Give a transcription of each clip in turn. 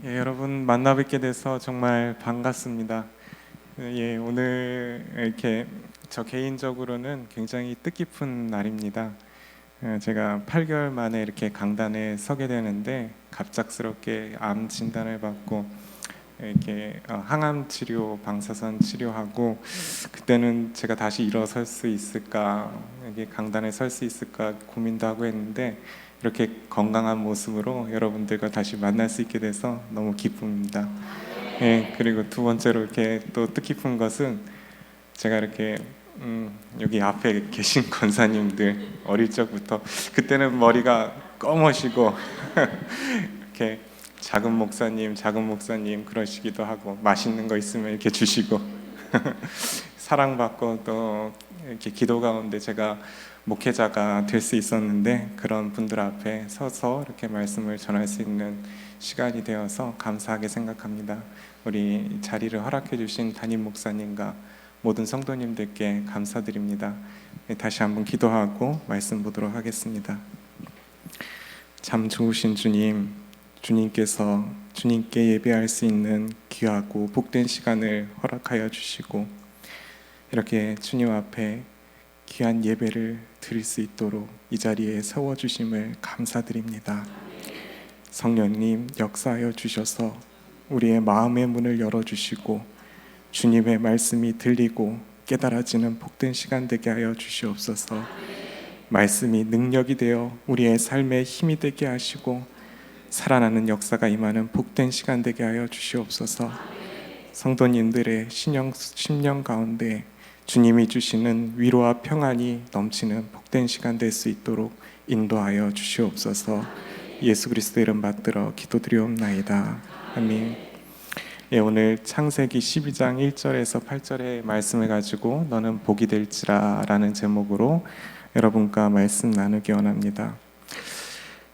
예, 여러분 만나 뵙게 돼서 정말 반갑습니다. 예, 오늘 이렇게 저 개인적으로는 굉장히 뜻깊은 날입니다. 제가 8개월 만에 이렇게 강단에 서게 되는데 갑작스럽게 암 진단을 받고 이렇게 항암 치료, 방사선 치료하고 그때는 제가 다시 일어설 수 있을까, 이게 강단에 설 수 있을까 고민도 하고 했는데 이렇게 건강한 모습으로 여러분들과 다시 만날 수 있게 돼서 너무 기쁩니다. 예, 그리고 두 번째로 이렇게 또 뜻깊은 것은 제가 이렇게 여기 앞에 계신 권사님들 어릴 적부터 그때는 머리가 검으시고 이렇게 작은 목사님 그러시기도 하고 맛있는 거 있으면 이렇게 주시고 사랑받고 또 이렇게 기도 가운데 제가 목회자가 될 수 있었는데 그런 분들 앞에 서서 이렇게 말씀을 전할 수 있는 시간이 되어서 감사하게 생각합니다. 우리 자리를 허락해 주신 담임 목사님과 모든 성도님들께 감사드립니다. 다시 한번 기도하고 말씀 보도록 하겠습니다. 참 좋으신 주님, 주님께서 주님께 예배할 수 있는 귀하고 복된 시간을 허락하여 주시고 이렇게 주님 앞에 귀한 예배를 드릴 수 있도록 이 자리에 세워주심을 감사드립니다. 성령님 역사하여 주셔서 우리의 마음의 문을 열어주시고 주님의 말씀이 들리고 깨달아지는 복된 시간 되게 하여 주시옵소서. 말씀이 능력이 되어 우리의 삶에 힘이 되게 하시고 살아나는 역사가 임하는 복된 시간 되게 하여 주시옵소서. 성도님들의 심령 가운데 주님이 주시는 위로와 평안이 넘치는 복된 시간 될 수 있도록 인도하여 주시옵소서. 예수 그리스도 이름 받들어 기도드리옵나이다. 아멘. 예, 오늘 창세기 12장 1절에서 8절의 말씀을 가지고 너는 복이 될지라 라는 제목으로 여러분과 말씀 나누기 원합니다.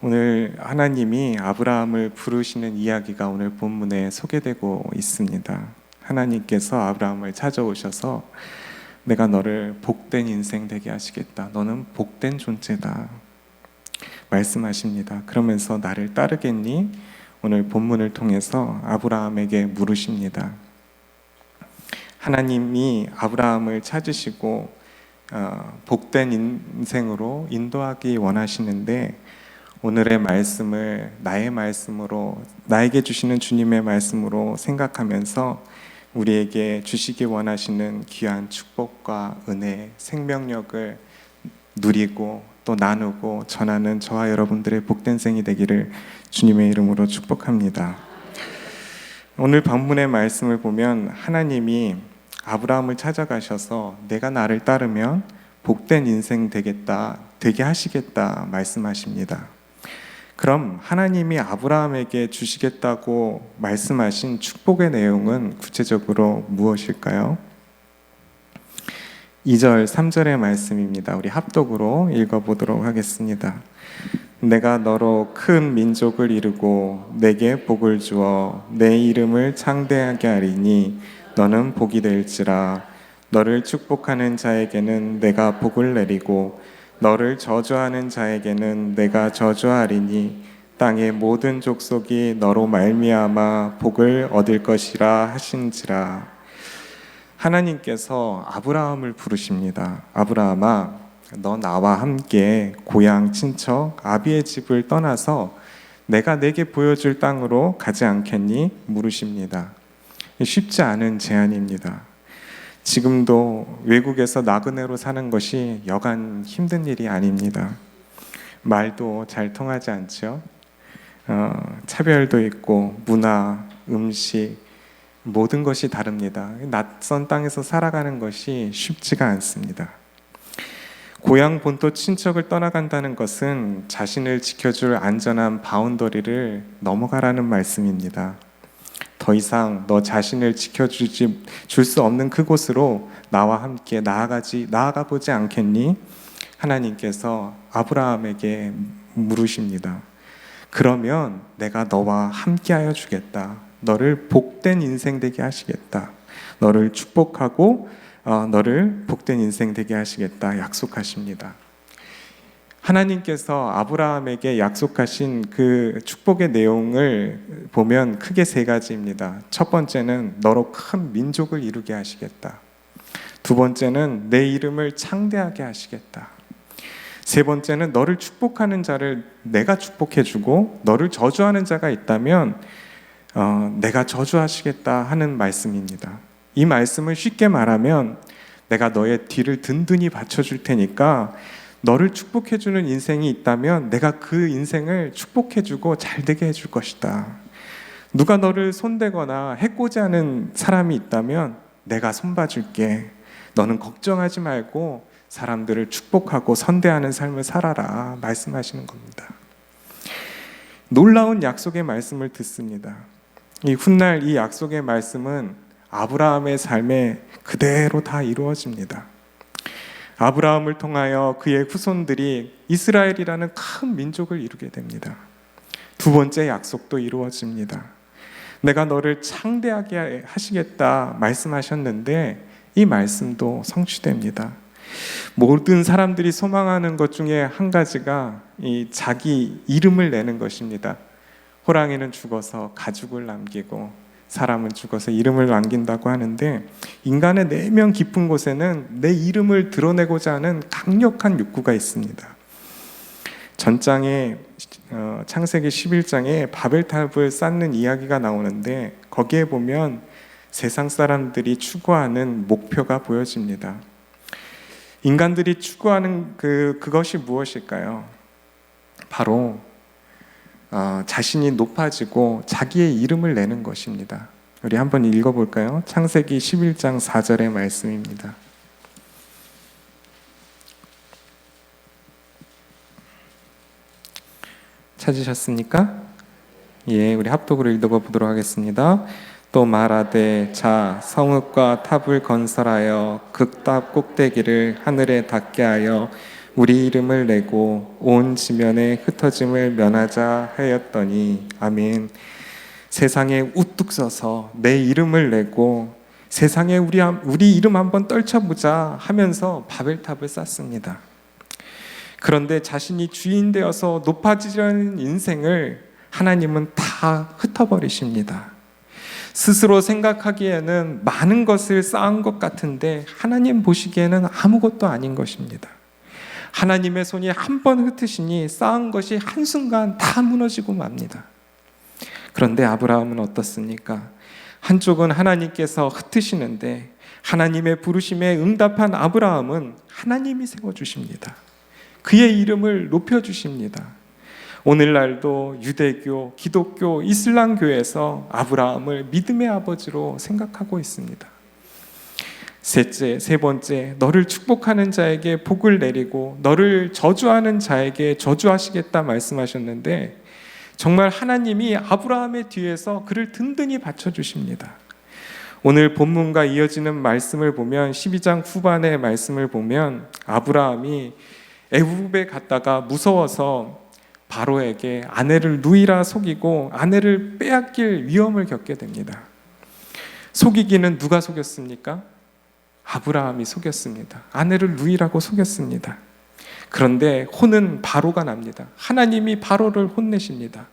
오늘 하나님이 아브라함을 부르시는 이야기가 오늘 본문에 소개되고 있습니다. 하나님께서 아브라함을 찾아오셔서 내가 너를 복된 인생 되게 하시겠다. 너는 복된 존재다. 말씀하십니다. 그러면서 나를 따르겠니? 오늘 본문을 통해서 아브라함에게 물으십니다. 하나님이 아브라함을 찾으시고 복된 인생으로 인도하기 원하시는데 오늘의 말씀을 나의 말씀으로 나에게 주시는 주님의 말씀으로 생각하면서 우리에게 주시기 원하시는 귀한 축복과 은혜, 생명력을 누리고 또 나누고 전하는 저와 여러분들의 복된 생이 되기를 주님의 이름으로 축복합니다. 오늘 본문의 말씀을 보면 하나님이 아브라함을 찾아가셔서 내가 나를 따르면 복된 인생 되게 하시겠다 말씀하십니다. 그럼 하나님이 아브라함에게 주시겠다고 말씀하신 축복의 내용은 구체적으로 무엇일까요? 2절, 3절의 말씀입니다. 우리 합독으로 읽어보도록 하겠습니다. 내가 너로 큰 민족을 이루고 내게 복을 주어 내 이름을 창대하게 하리니 너는 복이 될지라. 너를 축복하는 자에게는 내가 복을 내리고 너를 저주하는 자에게는 내가 저주하리니 땅의 모든 족속이 너로 말미암아 복을 얻을 것이라 하신지라. 하나님께서 아브라함을 부르십니다. 아브라함아, 너 나와 함께 고향 친척 아비의 집을 떠나서 내가 내게 보여줄 땅으로 가지 않겠니? 물으십니다. 쉽지 않은 제안입니다. 지금도 외국에서 나그네로 사는 것이 여간 힘든 일이 아닙니다. 말도 잘 통하지 않죠. 차별도 있고 문화, 음식 모든 것이 다릅니다. 낯선 땅에서 살아가는 것이 쉽지가 않습니다. 고향 본토 친척을 떠나간다는 것은 자신을 지켜줄 안전한 바운더리를 넘어가라는 말씀입니다. 더 이상 너 자신을 줄 수 없는 그곳으로 나와 함께 나아가 보지 않겠니? 하나님께서 아브라함에게 물으십니다. 그러면 내가 너와 함께하여 주겠다. 너를 복된 인생 되게 하시겠다. 너를 축복하고 너를 복된 인생 되게 하시겠다 약속하십니다. 하나님께서 아브라함에게 약속하신 그 축복의 내용을 보면 크게 세 가지입니다. 첫 번째는 너로 큰 민족을 이루게 하시겠다. 두 번째는 내 이름을 창대하게 하시겠다. 세 번째는 너를 축복하는 자를 내가 축복해주고 너를 저주하는 자가 있다면 내가 저주하시겠다 하는 말씀입니다. 이 말씀을 쉽게 말하면 내가 너의 뒤를 든든히 받쳐줄 테니까 너를 축복해주는 인생이 있다면 내가 그 인생을 축복해주고 잘되게 해줄 것이다. 누가 너를 손대거나 해코지 하는 사람이 있다면 내가 손봐줄게. 너는 걱정하지 말고 사람들을 축복하고 선대하는 삶을 살아라 말씀하시는 겁니다. 놀라운 약속의 말씀을 듣습니다. 이 훗날 이 약속의 말씀은 아브라함의 삶에 그대로 다 이루어집니다. 아브라함을 통하여 그의 후손들이 이스라엘이라는 큰 민족을 이루게 됩니다. 두 번째 약속도 이루어집니다. 내가 너를 창대하게 하시겠다 말씀하셨는데 이 말씀도 성취됩니다. 모든 사람들이 소망하는 것 중에 한 가지가 이 자기 이름을 내는 것입니다. 호랑이는 죽어서 가죽을 남기고 사람은 죽어서 이름을 남긴다고 하는데 인간의 내면 깊은 곳에는 내 이름을 드러내고자 하는 강력한 욕구가 있습니다. 전장에 창세기 11장에 바벨탑을 쌓는 이야기가 나오는데 거기에 보면 세상 사람들이 추구하는 목표가 보여집니다. 인간들이 추구하는 그것이 무엇일까요? 바로 자신이 높아지고 자기의 이름을 내는 것입니다. 우리 한번 읽어볼까요? 창세기 11장 4절의 말씀입니다. 찾으셨습니까? 예, 우리 합독으로 읽어보도록 하겠습니다. 또 말하되 자 성읍과 탑을 건설하여 극탑 꼭대기를 하늘에 닿게 하여 우리 이름을 내고 온 지면에 흩어짐을 면하자 하였더니 아멘. 세상에 우뚝 서서 내 이름을 내고 세상에 우리 이름 한번 떨쳐보자 하면서 바벨탑을 쌓습니다. 그런데 자신이 주인 되어서 높아지려는 인생을 하나님은 다 흩어버리십니다. 스스로 생각하기에는 많은 것을 쌓은 것 같은데 하나님 보시기에는 아무것도 아닌 것입니다. 하나님의 손이 한 번 흩으시니 쌓은 것이 한순간 다 무너지고 맙니다. 그런데 아브라함은 어떻습니까? 한쪽은 하나님께서 흩으시는데 하나님의 부르심에 응답한 아브라함은 하나님이 세워주십니다. 그의 이름을 높여주십니다. 오늘날도 유대교, 기독교, 이슬람교에서 아브라함을 믿음의 아버지로 생각하고 있습니다. 세 번째, 너를 축복하는 자에게 복을 내리고 너를 저주하는 자에게 저주하시겠다 말씀하셨는데 정말 하나님이 아브라함의 뒤에서 그를 든든히 받쳐주십니다. 오늘 본문과 이어지는 말씀을 보면 12장 후반의 말씀을 보면 아브라함이 애굽에 갔다가 무서워서 바로에게 아내를 누이라 속이고 아내를 빼앗길 위험을 겪게 됩니다. 속이기는 누가 속였습니까? 아브라함이 속였습니다. 아내를 누이라고 속였습니다. 그런데 혼은 바로가 납니다. 하나님이 바로를 혼내십니다.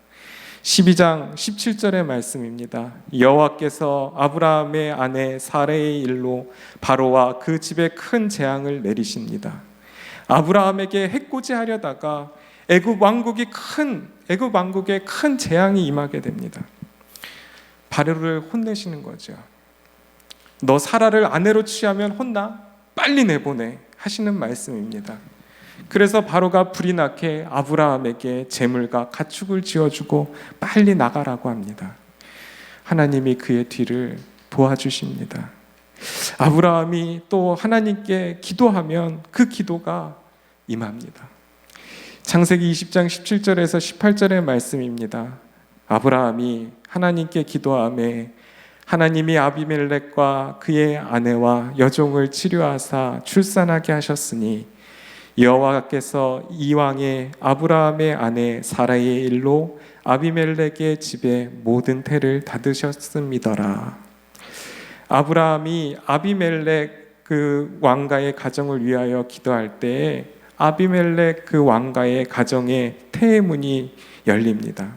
12장 17절의 말씀입니다. 여호와께서 아브라함의 아내 사레의 일로 바로와 그 집에 큰 재앙을 내리십니다. 아브라함에게 해코지하려다가 애굽 왕국에 큰 재앙이 임하게 됩니다. 바로를 혼내시는 거죠. 너 사라를 아내로 취하면 혼나? 빨리 내보내 하시는 말씀입니다. 그래서 바로가 불이 나게 아브라함에게 재물과 가축을 지어주고 빨리 나가라고 합니다. 하나님이 그의 뒤를 도와주십니다. 아브라함이 또 하나님께 기도하면 그 기도가 임합니다. 창세기 20장 17절에서 18절의 말씀입니다. 아브라함이 하나님께 기도하며 하나님이 아비멜렉과 그의 아내와 여종을 치료하사 출산하게 하셨으니 여호와께서 이왕에 아브라함의 아내 사라의 일로 아비멜렉의 집에 모든 태를 닫으셨음이더라. 아브라함이 아비멜렉 그 왕가의 가정을 위하여 기도할 때에 아비멜렉 그 왕가의 가정의 태문이 열립니다.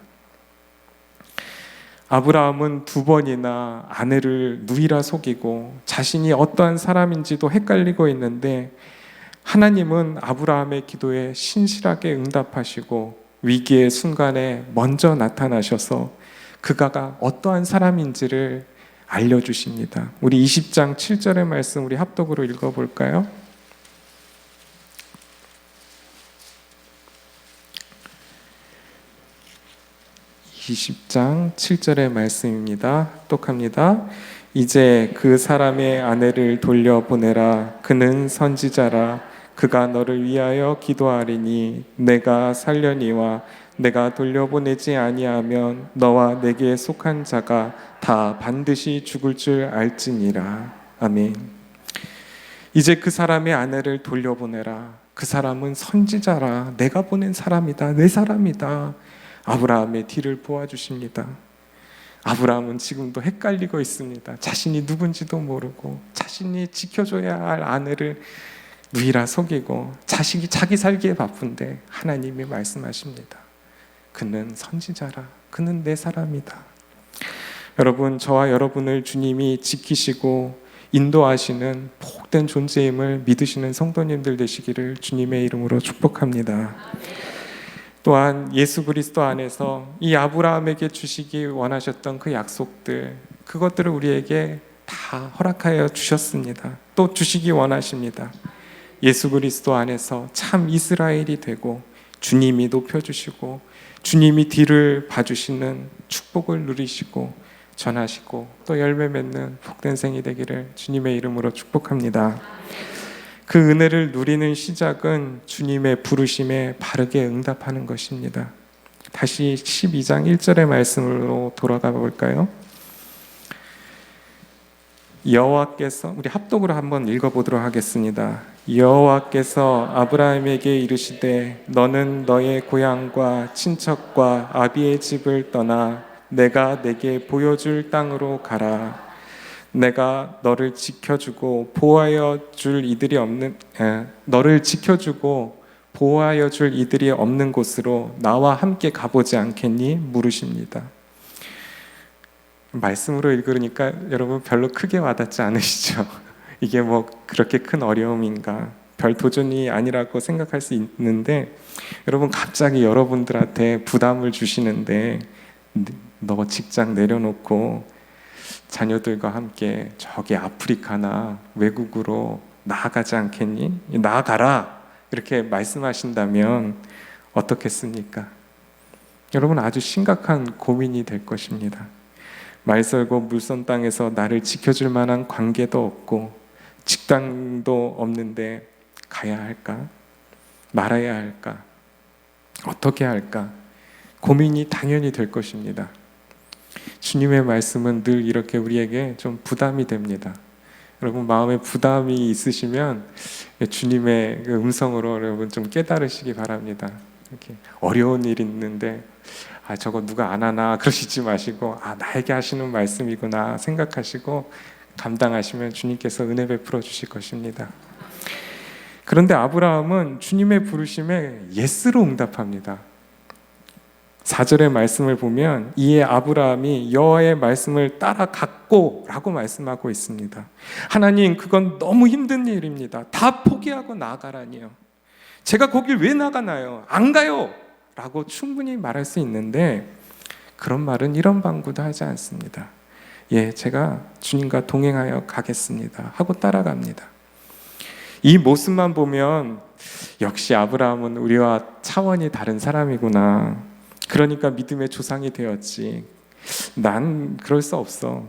아브라함은 2번이나 아내를 누이라 속이고 자신이 어떠한 사람인지도 헷갈리고 있는데, 하나님은 아브라함의 기도에 신실하게 응답하시고 위기의 순간에 먼저 나타나셔서 그가 어떠한 사람인지를 알려주십니다. 우리 20장 7절의 말씀 우리 합독으로 읽어볼까요? 20장 7절의 말씀입니다. 합독합니다. 이제 그 사람의 아내를 돌려보내라. 그는 선지자라. 그가 너를 위하여 기도하리니 내가 살려니와 내가 돌려보내지 아니하면 너와 내게 속한 자가 다 반드시 죽을 줄 알지니라. 아멘. 이제 그 사람의 아내를 돌려보내라. 그 사람은 선지자라. 내가 보낸 사람이다. 내 사람이다. 아브라함의 뒤를 보아주십니다. 아브라함은 지금도 헷갈리고 있습니다. 자신이 누군지도 모르고 자신이 지켜줘야 할 아내를 누이라 속이고 자기 살기에 바쁜데 하나님이 말씀하십니다. 그는 선지자라. 그는 내 사람이다. 여러분, 저와 여러분을 주님이 지키시고 인도하시는 복된 존재임을 믿으시는 성도님들 되시기를 주님의 이름으로 축복합니다. 또한 예수 그리스도 안에서 이 아브라함에게 주시기 원하셨던 그 약속들, 그것들을 우리에게 다 허락하여 주셨습니다. 또 주시기 원하십니다. 예수 그리스도 안에서 참 이스라엘이 되고 주님이 높여주시고 주님이 뒤를 봐주시는 축복을 누리시고 전하시고 또 열매 맺는 복된 생이 되기를 주님의 이름으로 축복합니다. 그 은혜를 누리는 시작은 주님의 부르심에 바르게 응답하는 것입니다. 다시 12장 1절의 말씀으로 돌아가 볼까요? 여호와께서, 우리 합독으로 한번 읽어보도록 하겠습니다. 여호와께서 아브라함에게 이르시되 너는 너의 고향과 친척과 아비의 집을 떠나 내가 내게 보여줄 땅으로 가라. 내가 너를 지켜주고 보호하여 줄 이들이 없는 곳으로 나와 함께 가보지 않겠니? 물으십니다. 말씀으로 읽으니까 여러분 별로 크게 와닿지 않으시죠? 이게 뭐 그렇게 큰 어려움인가? 별 도전이 아니라고 생각할 수 있는데, 여러분 갑자기 여러분들한테 부담을 주시는데 너 직장 내려놓고 자녀들과 함께 저기 아프리카나 외국으로 나아가지 않겠니? 나아가라 이렇게 말씀하신다면 어떻겠습니까? 여러분 아주 심각한 고민이 될 것입니다. 말설고 물선 땅에서 나를 지켜줄 만한 관계도 없고 직장도 없는데 가야 할까? 말아야 할까? 어떻게 할까? 고민이 당연히 될 것입니다. 주님의 말씀은 늘 이렇게 우리에게 좀 부담이 됩니다. 여러분 마음에 부담이 있으시면 주님의 그 음성으로 여러분 좀 깨달으시기 바랍니다. 이렇게 어려운 일이 있는데 저거 누가 안 하나 그러시지 마시고 나에게 하시는 말씀이구나 생각하시고 감당하시면 주님께서 은혜 베풀어 주실 것입니다. 그런데 아브라함은 주님의 부르심에 예스로 응답합니다. 4절의 말씀을 보면 이에 아브라함이 여호와의 말씀을 따라갔고 라고 말씀하고 있습니다. 하나님, 그건 너무 힘든 일입니다. 다 포기하고 나아가라니요. 제가 거길 왜 나가나요? 안 가요! 라고 충분히 말할 수 있는데 그런 말은 이런 방구도 하지 않습니다. 예, 제가 주님과 동행하여 가겠습니다 하고 따라갑니다. 이 모습만 보면 역시 아브라함은 우리와 차원이 다른 사람이구나. 그러니까 믿음의 조상이 되었지. 난 그럴 수 없어.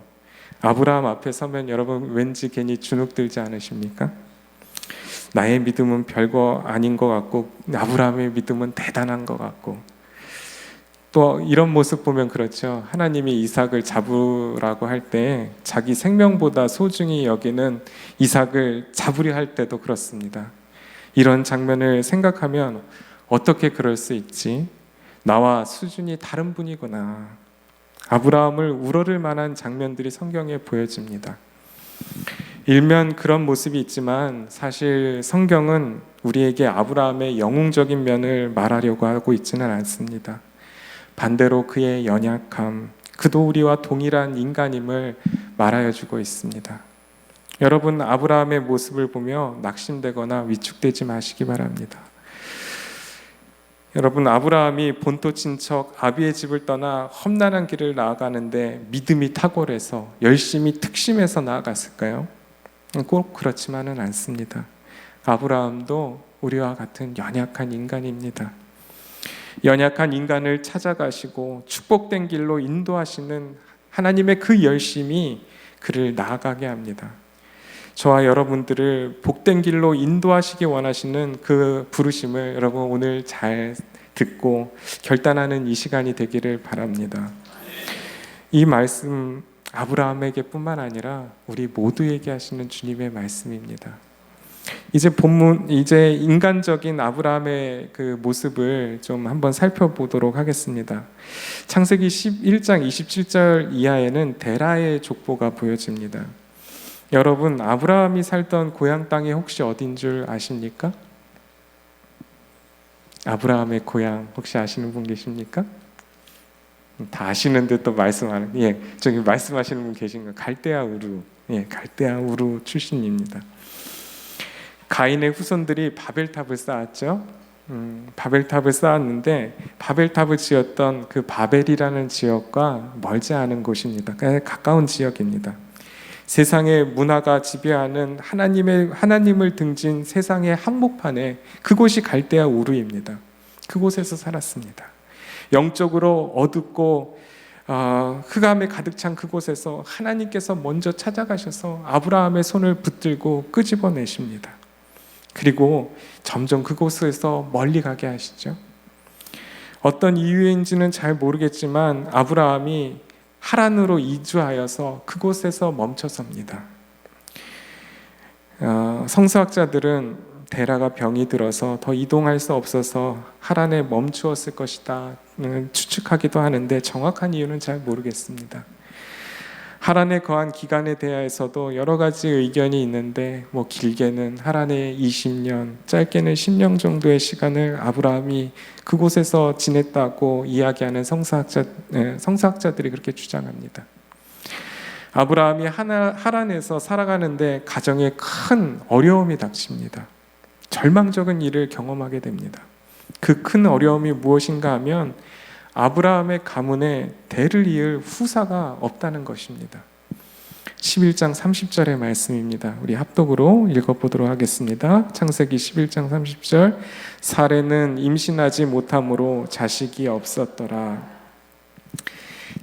아브라함 앞에 서면 여러분 왠지 괜히 주눅 들지 않으십니까? 나의 믿음은 별거 아닌 것 같고 아브라함의 믿음은 대단한 것 같고, 또 이런 모습 보면 그렇죠. 하나님이 이삭을 잡으라고 할 때 자기 생명보다 소중히 여기는 이삭을 잡으려 할 때도 그렇습니다. 이런 장면을 생각하면 어떻게 그럴 수 있지? 나와 수준이 다른 분이구나. 아브라함을 우러를 만한 장면들이 성경에 보여집니다. 일면 그런 모습이 있지만 사실 성경은 우리에게 아브라함의 영웅적인 면을 말하려고 하고 있지는 않습니다. 반대로 그의 연약함, 그도 우리와 동일한 인간임을 말하여 주고 있습니다. 여러분, 아브라함의 모습을 보며 낙심되거나 위축되지 마시기 바랍니다. 여러분, 아브라함이 본토 친척 아비의 집을 떠나 험난한 길을 나아가는데 믿음이 탁월해서 열심히 특심해서 나아갔을까요? 꼭 그렇지만은 않습니다. 아브라함도 우리와 같은 연약한 인간입니다. 연약한 인간을 찾아가시고 축복된 길로 인도하시는 하나님의 그 열심이 그를 나아가게 합니다. 저와 여러분들을 복된 길로 인도하시기 원하시는 그 부르심을 여러분 오늘 잘 듣고 결단하는 이 시간이 되기를 바랍니다. 이 말씀 아브라함에게 뿐만 아니라 우리 모두에게 하시는 주님의 말씀입니다. 이제 인간적인 아브라함의 그 모습을 좀 한번 살펴보도록 하겠습니다. 창세기 11장 27절 이하에는 데라의 족보가 보여집니다. 여러분, 아브라함이 살던 고향 땅이 혹시 어딘 줄 아십니까? 아브라함의 고향 혹시 아시는 분 계십니까? 다 아시는데 또 말씀하는, 저기 말씀하시는 분 계신가요? 갈대아 우루, 갈대아 우루 출신입니다. 가인의 후손들이 바벨탑을 쌓았죠. 바벨탑을 쌓았는데 바벨탑을 지었던 그 바벨이라는 지역과 멀지 않은 곳입니다. 가까운 지역입니다. 세상의 문화가 지배하는 하나님을 등진 세상의 한복판에 그곳이 갈대아 우르입니다. 그곳에서 살았습니다. 영적으로 어둡고 흑암에 가득 찬 그곳에서 하나님께서 먼저 찾아가셔서 아브라함의 손을 붙들고 끄집어내십니다. 그리고 점점 그곳에서 멀리 가게 하시죠. 어떤 이유인지는 잘 모르겠지만 아브라함이 하란으로 이주하여서 그곳에서 멈춰섭니다. 성서학자들은 데라가 병이 들어서 더 이동할 수 없어서 하란에 멈추었을 것이다 추측하기도 하는데 정확한 이유는 잘 모르겠습니다. 하란에 거한 기간에 대해서도 여러 가지 의견이 있는데 길게는 하란에 20년, 짧게는 10년 정도의 시간을 아브라함이 그곳에서 지냈다고 이야기하는 성서학자들이 그렇게 주장합니다. 아브라함이 하란에서 살아가는데 가정에 큰 어려움이 닥칩니다. 절망적인 일을 경험하게 됩니다. 그 큰 어려움이 무엇인가 하면 아브라함의 가문에 대를 이을 후사가 없다는 것입니다. 11장 30절의 말씀입니다. 우리 합독으로 읽어보도록 하겠습니다. 창세기 11장 30절. 사레는 임신하지 못함으로 자식이 없었더라.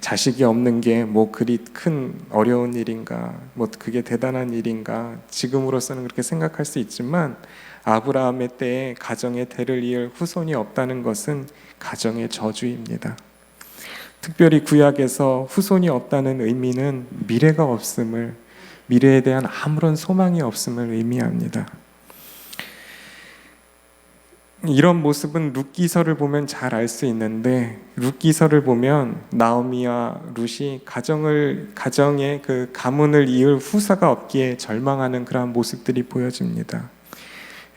자식이 없는 게 그리 큰 어려운 일인가, 그게 대단한 일인가, 지금으로서는 그렇게 생각할 수 있지만 아브라함의 때에 가정에 대를 이을 후손이 없다는 것은 가정의 저주입니다. 특별히 구약에서 후손이 없다는 의미는 미래가 없음을, 미래에 대한 아무런 소망이 없음을 의미합니다. 이런 모습은 룻기서를 보면 잘 알 수 있는데, 룻기서를 보면 나오미와 룻이 가정의 그 가문을 이을 후사가 없기에 절망하는 그러한 모습들이 보여집니다.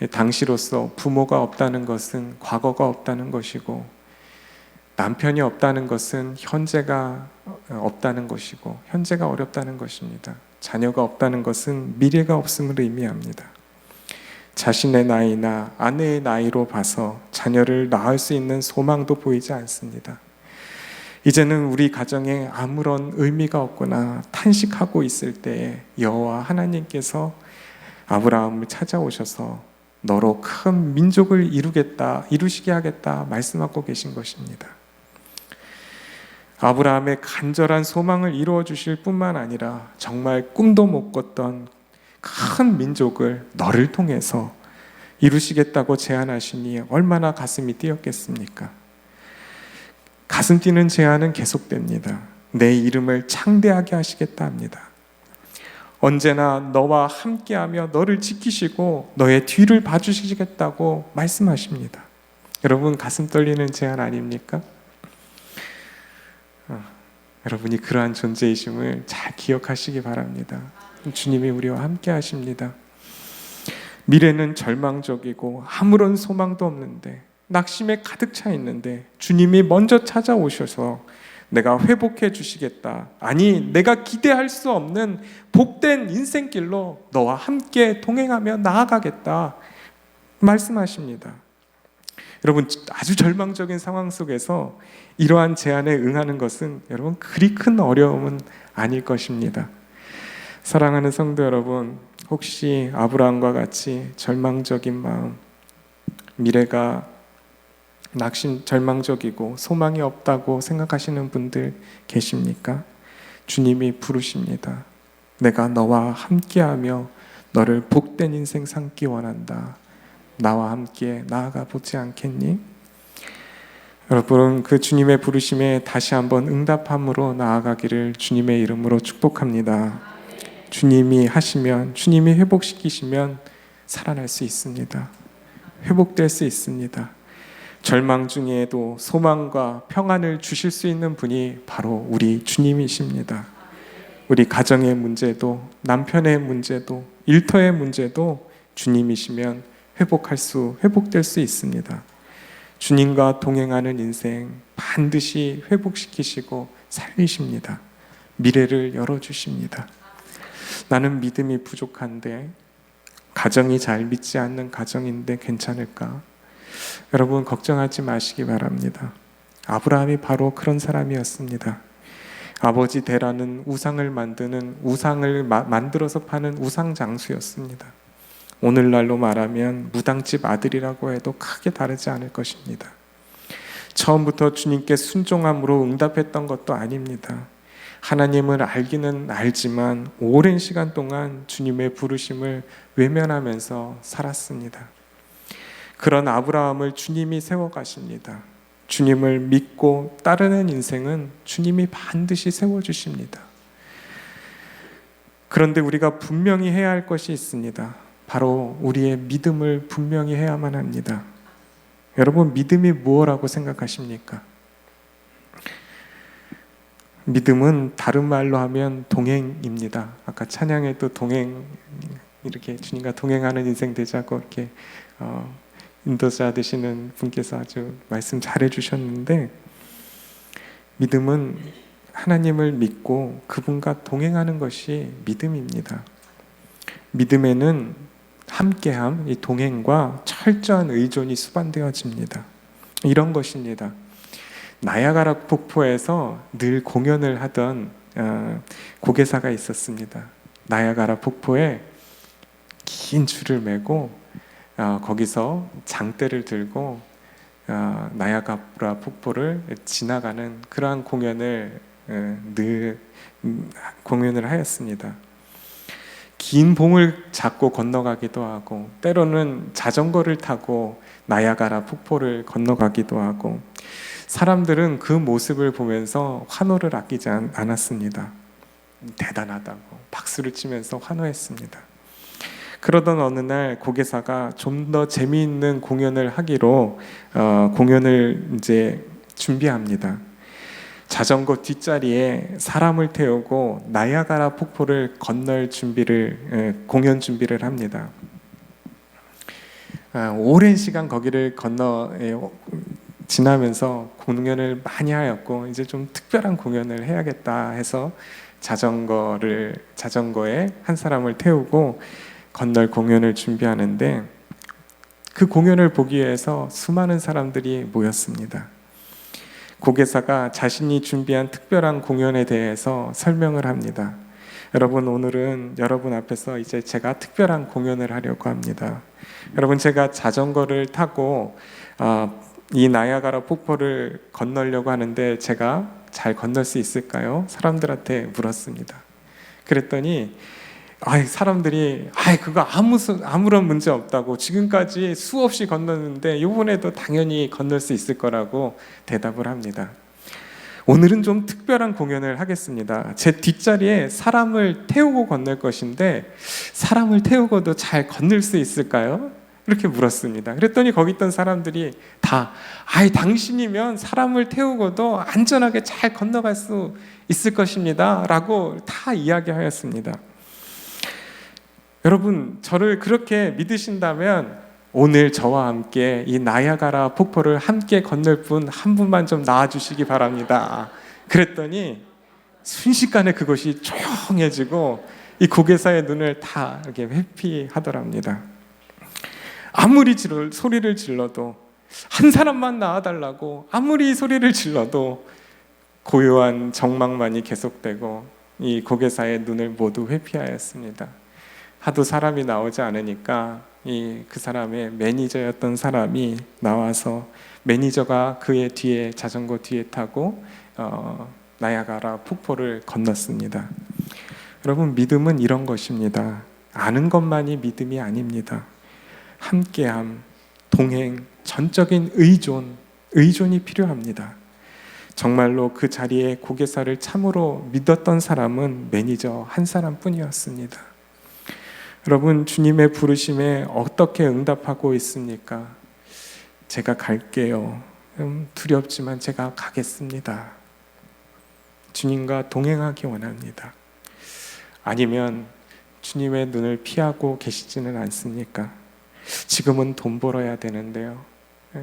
당시로서 부모가 없다는 것은 과거가 없다는 것이고, 남편이 없다는 것은 현재가 없다는 것이고, 현재가 어렵다는 것입니다. 자녀가 없다는 것은 미래가 없음을 의미합니다. 자신의 나이나 아내의 나이로 봐서 자녀를 낳을 수 있는 소망도 보이지 않습니다. 이제는 우리 가정에 아무런 의미가 없구나 탄식하고 있을 때에 여호와 하나님께서 아브라함을 찾아오셔서 너로 큰 민족을 이루시게 하겠다 말씀하고 계신 것입니다. 아브라함의 간절한 소망을 이루어 주실 뿐만 아니라 정말 꿈도 못 꿨던 큰 민족을 너를 통해서 이루시겠다고 제안하시니 얼마나 가슴이 뛰었겠습니까? 가슴 뛰는 제안은 계속됩니다. 내 이름을 창대하게 하시겠다 합니다. 언제나 너와 함께하며 너를 지키시고 너의 뒤를 봐주시겠다고 말씀하십니다. 여러분, 가슴 떨리는 제안 아닙니까? 여러분이 그러한 존재이심을 잘 기억하시기 바랍니다. 주님이 우리와 함께 하십니다. 미래는 절망적이고 아무런 소망도 없는데, 낙심에 가득 차 있는데 주님이 먼저 찾아오셔서 내가 회복해 주시겠다, 아니 내가 기대할 수 없는 복된 인생길로 너와 함께 동행하며 나아가겠다 말씀하십니다. 여러분, 아주 절망적인 상황 속에서 이러한 제안에 응하는 것은 여러분 그리 큰 어려움은 아닐 것입니다. 사랑하는 성도 여러분, 혹시 아브라함과 같이 절망적인 마음, 미래가 절망적이고 소망이 없다고 생각하시는 분들 계십니까? 주님이 부르십니다. 내가 너와 함께하며 너를 복된 인생 삼기 원한다. 나와 함께 나아가 보지 않겠니? 여러분, 그 주님의 부르심에 다시 한번 응답함으로 나아가기를 주님의 이름으로 축복합니다. 주님이 하시면, 주님이 회복시키시면 살아날 수 있습니다. 회복될 수 있습니다. 절망 중에도 소망과 평안을 주실 수 있는 분이 바로 우리 주님이십니다. 우리 가정의 문제도, 남편의 문제도, 일터의 문제도 주님이시면 회복될 수 있습니다. 주님과 동행하는 인생 반드시 회복시키시고 살리십니다. 미래를 열어주십니다. 나는 믿음이 부족한데, 가정이 잘 믿지 않는 가정인데 괜찮을까? 여러분, 걱정하지 마시기 바랍니다. 아브라함이 바로 그런 사람이었습니다. 아버지 데라는 우상을 만들어서 파는 우상 장수였습니다. 오늘날로 말하면 무당집 아들이라고 해도 크게 다르지 않을 것입니다. 처음부터 주님께 순종함으로 응답했던 것도 아닙니다. 하나님을 알기는 알지만 오랜 시간 동안 주님의 부르심을 외면하면서 살았습니다. 그런 아브라함을 주님이 세워가십니다. 주님을 믿고 따르는 인생은 주님이 반드시 세워주십니다. 그런데 우리가 분명히 해야 할 것이 있습니다. 바로 우리의 믿음을 분명히 해야만 합니다. 여러분, 믿음이 무엇이라고 생각하십니까? 믿음은 다른 말로 하면 동행입니다. 아까 찬양에도 동행, 이렇게 주님과 동행하는 인생 되자고 이렇게 인도자 되시는 분께서 아주 말씀 잘 해주셨는데, 믿음은 하나님을 믿고 그분과 동행하는 것이 믿음입니다. 믿음에는 함께함, 이 동행과 철저한 의존이 수반되어집니다. 이런 것입니다. 나야가라 폭포에서 늘 공연을 하던 고개사가 있었습니다. 나야가라 폭포에 긴 줄을 메고 거기서 장대를 들고 나야가라 폭포를 지나가는 그러한 공연을 늘 공연을 하였습니다. 긴 봉을 잡고 건너가기도 하고, 때로는 자전거를 타고 나야가라 폭포를 건너가기도 하고, 사람들은 그 모습을 보면서 환호를 아끼지 않았습니다. 대단하다고 박수를 치면서 환호했습니다. 그러던 어느 날 고개사가 좀 더 재미있는 공연을 하기로 공연을 이제 준비합니다. 자전거 뒷자리에 사람을 태우고 나야가라 폭포를 건널 공연 준비를 합니다. 오랜 시간 거기를 지나면서 공연을 많이 하였고, 이제 좀 특별한 공연을 해야겠다 해서 자전거에 한 사람을 태우고 건널 공연을 준비하는데, 그 공연을 보기 위해서 수많은 사람들이 모였습니다. 고개사가 자신이 준비한 특별한 공연에 대해서 설명을 합니다. 여러분, 오늘은 여러분 앞에서 이제 제가 특별한 공연을 하려고 합니다. 여러분, 제가 자전거를 타고 이 나야가라 폭포를 건너려고 하는데 제가 잘 건널 수 있을까요? 사람들한테 물었습니다. 그랬더니 사람들이 그거 아무런 문제 없다고, 지금까지 수없이 건넜는데 이번에도 당연히 건널 수 있을 거라고 대답을 합니다. 오늘은 좀 특별한 공연을 하겠습니다. 제 뒷자리에 사람을 태우고 건널 것인데, 사람을 태우고도 잘 건널 수 있을까요? 이렇게 물었습니다. 그랬더니 거기 있던 사람들이 다 당신이면 사람을 태우고도 안전하게 잘 건너갈 수 있을 것입니다 라고 다 이야기하였습니다. 여러분, 저를 그렇게 믿으신다면 오늘 저와 함께 이 나야가라 폭포를 함께 건널 분 한 분만 좀 나와주시기 바랍니다. 그랬더니 순식간에 그것이 조용해지고 이 고개사의 눈을 다 이렇게 회피하더랍니다. 아무리 소리를 질러도, 한 사람만 나와달라고 아무리 소리를 질러도 고요한 정막만이 계속되고 이 고개사의 눈을 모두 회피하였습니다. 하도 사람이 나오지 않으니까 그 사람의 매니저였던 사람이 나와서 매니저가 그의 뒤에 자전거 뒤에 타고 나야가라 폭포를 건넜습니다. 여러분, 믿음은 이런 것입니다. 아는 것만이 믿음이 아닙니다. 함께함, 동행, 전적인 의존이 필요합니다. 정말로 그 자리에 고개사를 참으로 믿었던 사람은 매니저 한 사람뿐이었습니다. 여러분, 주님의 부르심에 어떻게 응답하고 있습니까? 제가 갈게요. 두렵지만 제가 가겠습니다. 주님과 동행하기 원합니다. 아니면 주님의 눈을 피하고 계시지는 않습니까? 지금은 돈 벌어야 되는데요.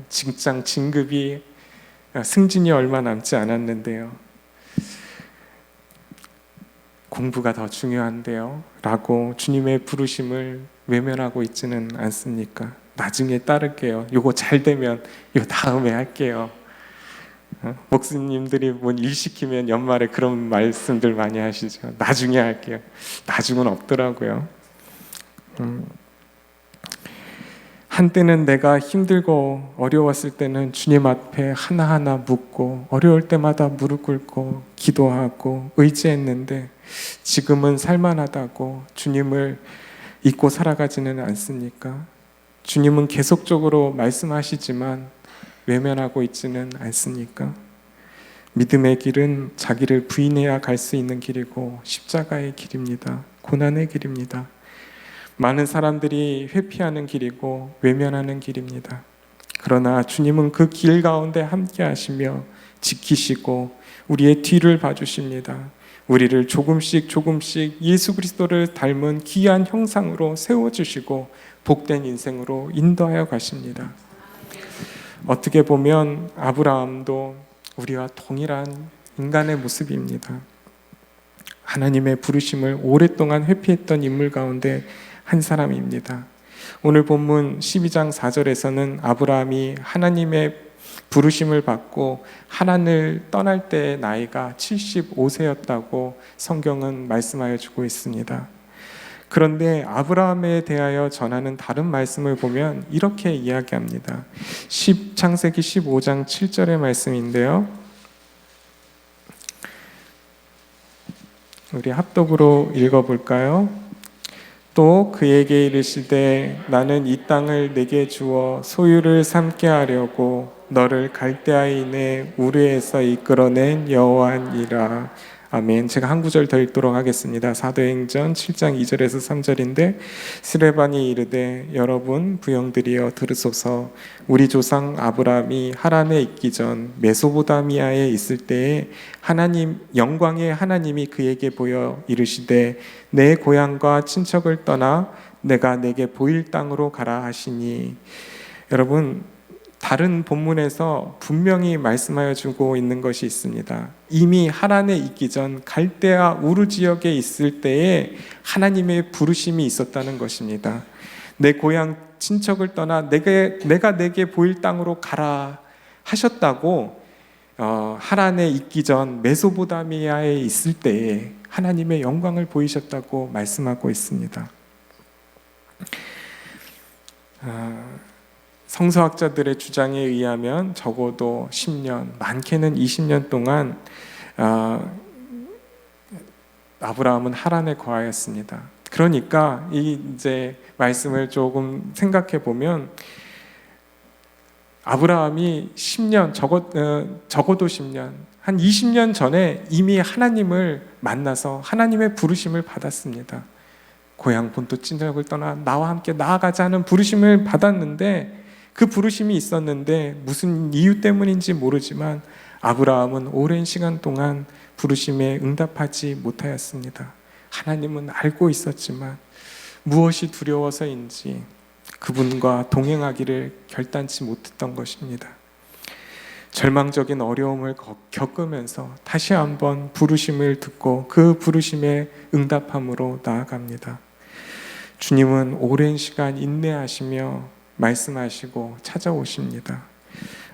직장 진급이 승진이 얼마 남지 않았는데요. 공부가 더 중요한데요 라고 주님의 부르심을 외면하고 있지는 않습니까? 나중에 따를게요. 요거 잘 되면 요 다음에 할게요. 목사님들이 뭐 일 시키면 연말에 그런 말씀들 많이 하시죠. 나중에 할게요. 나중은 없더라고요. 한때는 내가 힘들고 어려웠을 때는 주님 앞에 하나하나 묻고 어려울 때마다 무릎 꿇고 기도하고 의지했는데 지금은 살만하다고 주님을 잊고 살아가지는 않습니까? 주님은 계속적으로 말씀하시지만 외면하고 있지는 않습니까? 믿음의 길은 자기를 부인해야 갈 수 있는 길이고 십자가의 길입니다. 고난의 길입니다. 많은 사람들이 회피하는 길이고 외면하는 길입니다. 그러나 주님은 그 길 가운데 함께 하시며 지키시고 우리의 뒤를 봐주십니다. 우리를 조금씩 예수 그리스도를 닮은 귀한 형상으로 세워주시고 복된 인생으로 인도하여 가십니다. 어떻게 보면 아브라함도 우리와 동일한 인간의 모습입니다. 하나님의 부르심을 오랫동안 회피했던 인물 가운데 한 사람입니다. 오늘 본문 12장 4절에서는 아브라함이 하나님의 부르심을 받고 하나님을 떠날 때의 나이가 75세였다고 성경은 말씀하여 주고 있습니다. 그런데 아브라함에 대하여 전하는 다른 말씀을 보면 이렇게 이야기합니다. 창세기 15장 7절의 말씀인데요. 우리 합독으로 읽어볼까요? 또 그에게 이르시되 나는 이 땅을 내게 주어 소유를 삼게 하려고 너를 갈대아인의 우르에서 이끌어낸 여호와니라. 아멘. 제가 한 구절 더 읽도록 하겠습니다. 사도행전 7장 2절에서 3절인데 스레반이 이르되 여러분 부형들이여 들으소서. 우리 조상 아브라함이 하란에 있기 전 메소포타미아에 있을 때에 영광의 하나님이 그에게 보여 이르시되 내 고향과 친척을 떠나 내가 내게 보일 땅으로 가라 하시니. 여러분, 다른 본문에서 분명히 말씀하여 주고 있는 것이 있습니다. 이미 하란에 있기 전 갈대아 우르 지역에 있을 때에 하나님의 부르심이 있었다는 것입니다. 내 고향 친척을 떠나 내가 내게 보일 땅으로 가라 하셨다고 하란에 있기 전 메소포타미아에 있을 때에 하나님의 영광을 보이셨다고 말씀하고 있습니다. 성서학자들의 주장에 의하면 적어도 10년, 많게는 20년 동안 아브라함은 하란에 거하였습니다. 그러니까 이제 말씀을 조금 생각해 보면 아브라함이 10년, 적어도 10년, 한 20년 전에 이미 하나님을 만나서 하나님의 부르심을 받았습니다. 고향 본토 친척을 떠나 나와 함께 나아가자는 부르심을 받았는데, 그 부르심이 있었는데 무슨 이유 때문인지 모르지만 아브라함은 오랜 시간 동안 부르심에 응답하지 못하였습니다. 하나님은 알고 있었지만 무엇이 두려워서인지 그분과 동행하기를 결단치 못했던 것입니다. 절망적인 어려움을 겪으면서 다시 한번 부르심을 듣고 그 부르심에 응답함으로 나아갑니다. 주님은 오랜 시간 인내하시며 말씀하시고 찾아오십니다.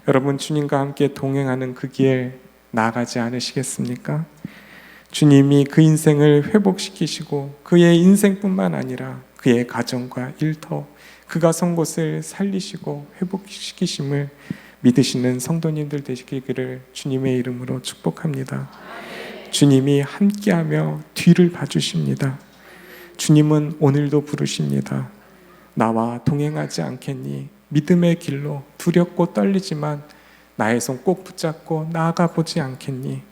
여러분, 주님과 함께 동행하는 그 길 나아가지 않으시겠습니까? 주님이 그 인생을 회복시키시고 그의 인생뿐만 아니라 그의 가정과 일터, 그가 선 곳을 살리시고 회복시키심을 믿으시는 성도님들 되시기를 주님의 이름으로 축복합니다. 주님이 함께하며 뒤를 봐주십니다. 주님은 오늘도 부르십니다. 나와 동행하지 않겠니? 믿음의 길로 두렵고 떨리지만 나의 손 꼭 붙잡고 나아가 보지 않겠니?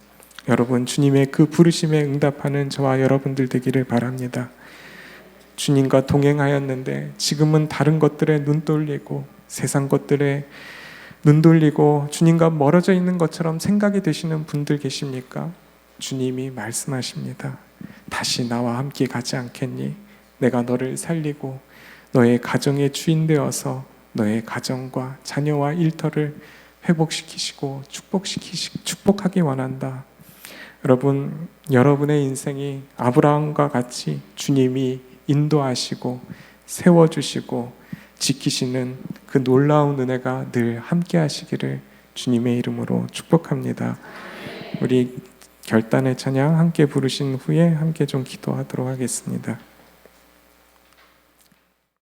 여러분, 주님의 그 부르심에 응답하는 저와 여러분들 되기를 바랍니다. 주님과 동행하였는데 지금은 다른 것들에 눈 돌리고 세상 것들에 눈 돌리고 주님과 멀어져 있는 것처럼 생각이 되시는 분들 계십니까? 주님이 말씀하십니다. 다시 나와 함께 가지 않겠니? 내가 너를 살리고 너의 가정의 주인 되어서 너의 가정과 자녀와 일터를 회복시키시고 축복하기 원한다. 여러분, 여러분의 인생이 아브라함과 같이 주님이 인도하시고 세워주시고 지키시는 그 놀라운 은혜가 늘 함께 하시기를 주님의 이름으로 축복합니다. 우리 결단의 찬양 함께 부르신 후에 함께 좀 기도하도록 하겠습니다.